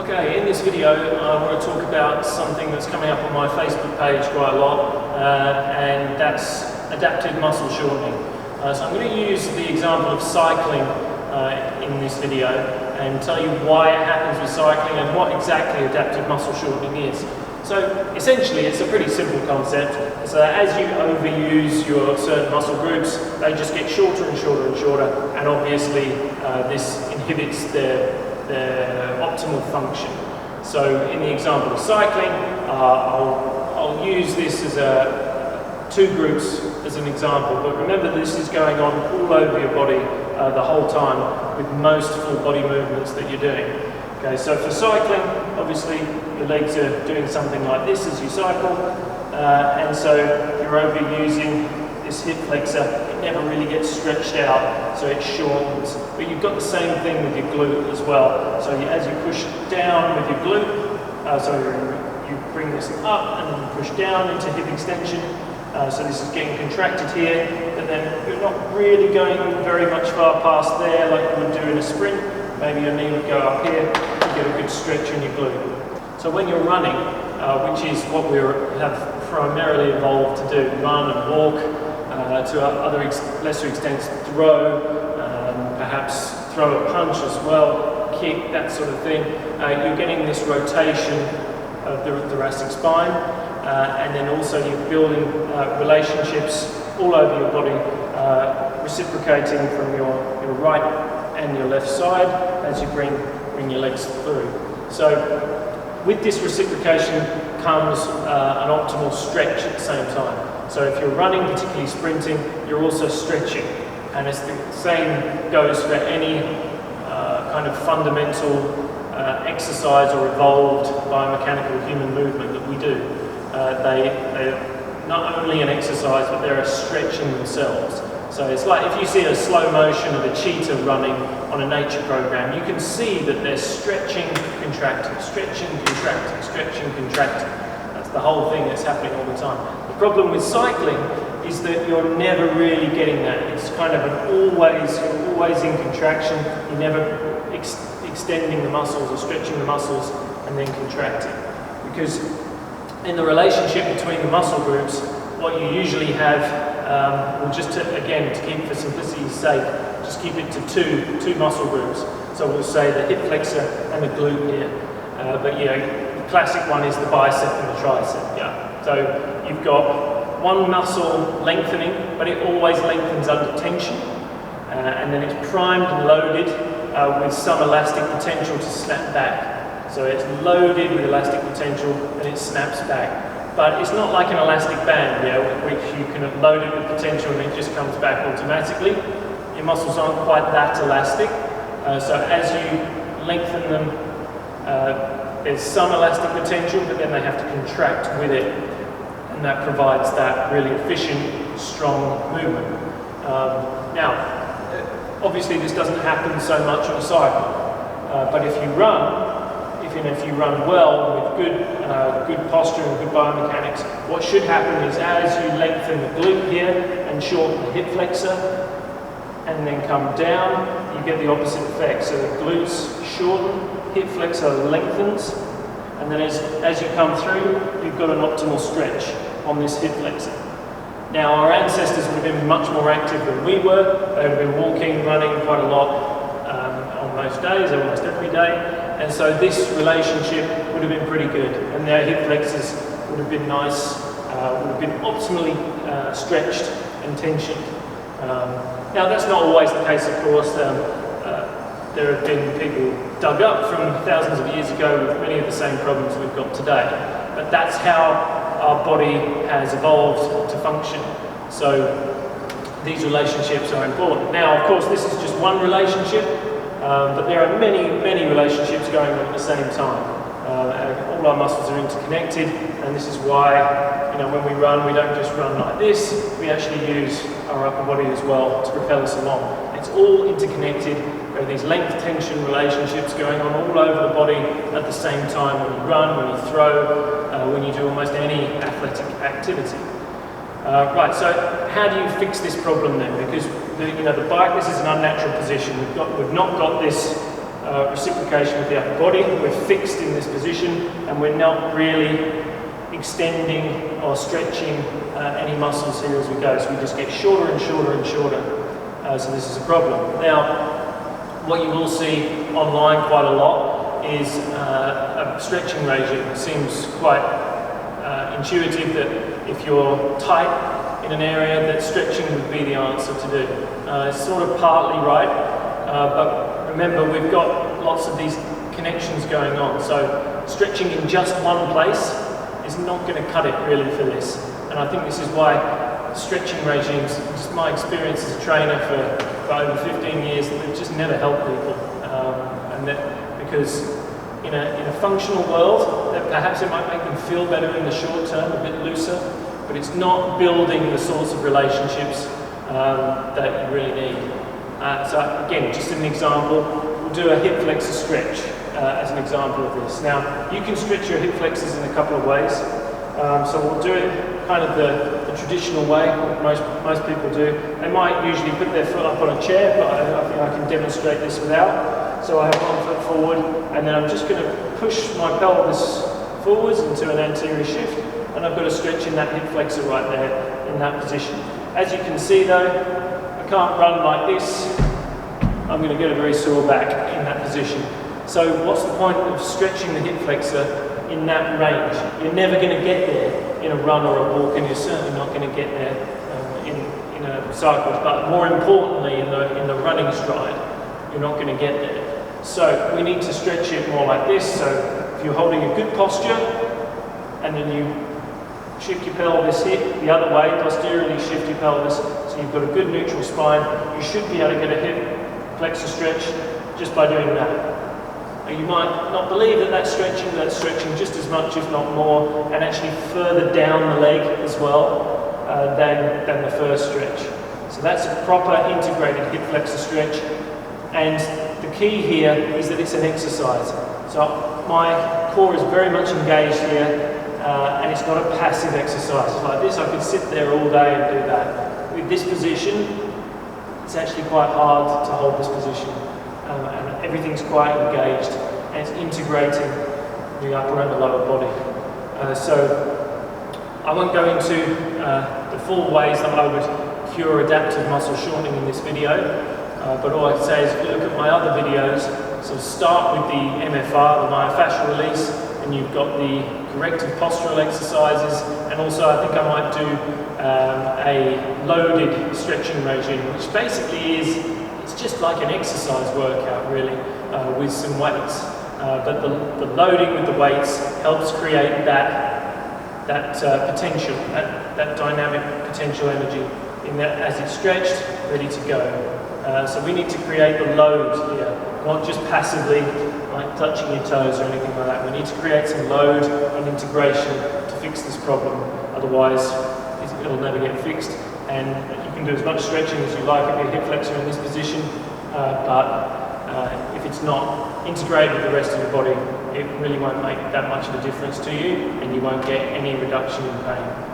Okay, in this video I want to talk about something that's coming up on my Facebook page quite a lot, and that's adaptive muscle shortening. So I'm going to use the example of cycling in this video and tell you why it happens with cycling and what exactly adaptive muscle shortening is. So essentially it's a pretty simple concept. So as you overuse your certain muscle groups, they just get shorter and shorter and shorter, and obviously this inhibits their optimal function. So in the example of cycling, I'll use this as two groups as an example, but remember this is going on all over your body the whole time with most full body movements that you're doing. Okay, so for cycling, obviously your legs are doing something like this as you cycle, and so you're overusing this hip flexor. It never really gets stretched out, so it shortens. But you've got the same thing with your glute as well. So as you push down with your glute, you bring this up and then you push down into hip extension. So this is getting contracted here, but then you're not really going very much far past there like you would do in a sprint. Maybe your knee would go up here, you get a good stretch in your glute. So when you're running, which is what we have primarily evolved to do, run and walk, to other lesser extents, throw, perhaps throw a punch as well, kick, that sort of thing. You're getting this rotation of the thoracic spine, and then also you're building relationships all over your body, reciprocating from your right and your left side as you bring your legs through. So with this reciprocation comes an optimal stretch at the same time. So if you're running, particularly sprinting, you're also stretching. And it's the same goes for any kind of fundamental exercise or evolved biomechanical human movement that we do. They're not only an exercise, but they're a stretch in themselves. So it's like if you see a slow motion of a cheetah running on a nature program, you can see that they're stretching, contracting, stretching, contracting, stretching, contracting. That's the whole thing that's happening all the time. The problem with cycling is that you're never really getting that. It's kind of you're always in contraction. You're never extending the muscles or stretching the muscles and then contracting. Because in the relationship between the muscle groups, what you usually have, again, to keep for simplicity's sake, just keep it to two muscle groups. So we'll say the hip flexor and the glute here. But the classic one is the bicep and the tricep. Yeah. So you've got one muscle lengthening, but it always lengthens under tension, and then it's primed and loaded with some elastic potential to snap back. So it's loaded with elastic potential and it snaps back. But it's not like an elastic band, which you can load it with potential and it just comes back automatically. Your muscles aren't quite that elastic. So as you lengthen them, there's some elastic potential, but then they have to contract with it. And that provides that really efficient, strong movement. Now, obviously this doesn't happen so much on a cycle. But if you run, if you run well with good posture and good biomechanics, what should happen is as you lengthen the glute here and shorten the hip flexor and then come down, you get the opposite effect. So the glutes shorten, hip flexor lengthens, and then as you come through, you've got an optimal stretch on this hip flexor. Now our ancestors would have been much more active than we were. They would have been walking, running quite a lot on most days, almost every day. And so this relationship would have been pretty good, and their hip flexors would have been nice, would have been optimally stretched and tensioned. Now that's not always the case, of course. There have been people dug up from thousands of years ago with many of the same problems we've got today. But that's how our body has evolved to function. So these relationships are important. Now, of course, this is just one relationship. But there are many relationships going on at the same time. All our muscles are interconnected, and this is why, when we run, we don't just run like this. We actually use our upper body as well to propel us along. It's all interconnected. There are these length-tension relationships going on all over the body at the same time when you run, when you throw, when you do almost any athletic activity. Right, so how do you fix this problem then? Because the bike, this is an unnatural position. We've not got this reciprocation with the upper body. We're fixed in this position and we're not really extending or stretching any muscles here as we go. So we just get shorter and shorter and shorter. So this is a problem. Now, what you will see online quite a lot is a stretching regime. It seems quite intuitive that if you're tight in an area, that stretching would be the answer to do. It's sort of partly right, but remember we've got lots of these connections going on. So stretching in just one place is not going to cut it really for this. And I think this is why stretching regimes, just my experience as a trainer for over 15 years, they've just never helped people. And that because in a functional world, that perhaps it might make them feel better in the short term, a bit looser, but it's not building the sorts of relationships that you really need. So again, just an example, we'll do a hip flexor stretch as an example of this. Now, you can stretch your hip flexors in a couple of ways. So we'll do it kind of the traditional way, what most people do. They might usually put their foot up on a chair, but I think I can demonstrate this without. So I have one foot forward, and then I'm just going to push my pelvis forwards into an anterior shift, and I've got a stretch in that hip flexor right there in that position. As you can see though, I can't run like this. I'm going to get a very sore back in that position. So what's the point of stretching the hip flexor in that range? You're never going to get there in a run or a walk, and you're certainly not going to get there in a cycle. But more importantly, in the running stride, you're not going to get there. So we need to stretch it more like this. So if you're holding a good posture, and then you shift your pelvis here the other way, posteriorly shift your pelvis, so you've got a good neutral spine, you should be able to get a hip flexor stretch just by doing that. You might not believe that that's stretching just as much, if not more, and actually further down the leg as well than the first stretch. So that's a proper integrated hip flexor stretch, and the key here is that it's an exercise. So my core is very much engaged here, and it's not a passive exercise. Like this, I could sit there all day and do that. With this position, it's actually quite hard to hold this position. And everything's quite engaged, and it's integrating the upper and the lower body. So I won't go into the full ways that I would cure adaptive muscle shortening in this video, but all I can say is if you look at my other videos, so start with the MFR, the myofascial release, and you've got the corrective postural exercises, and also I think I might do a loaded stretching regime, which basically it's just like an exercise workout really, with some weights. But the loading with the weights helps create that potential, that dynamic potential energy in that as it's stretched, ready to go. So we need to create the load here, not just passively like touching your toes or anything like that. We need to create some load and integration to fix this problem. Otherwise, it'll never get fixed. And you can do as much stretching as you like of your hip flexor in this position, but if it's not integrated with the rest of your body, it really won't make that much of a difference to you, and you won't get any reduction in pain.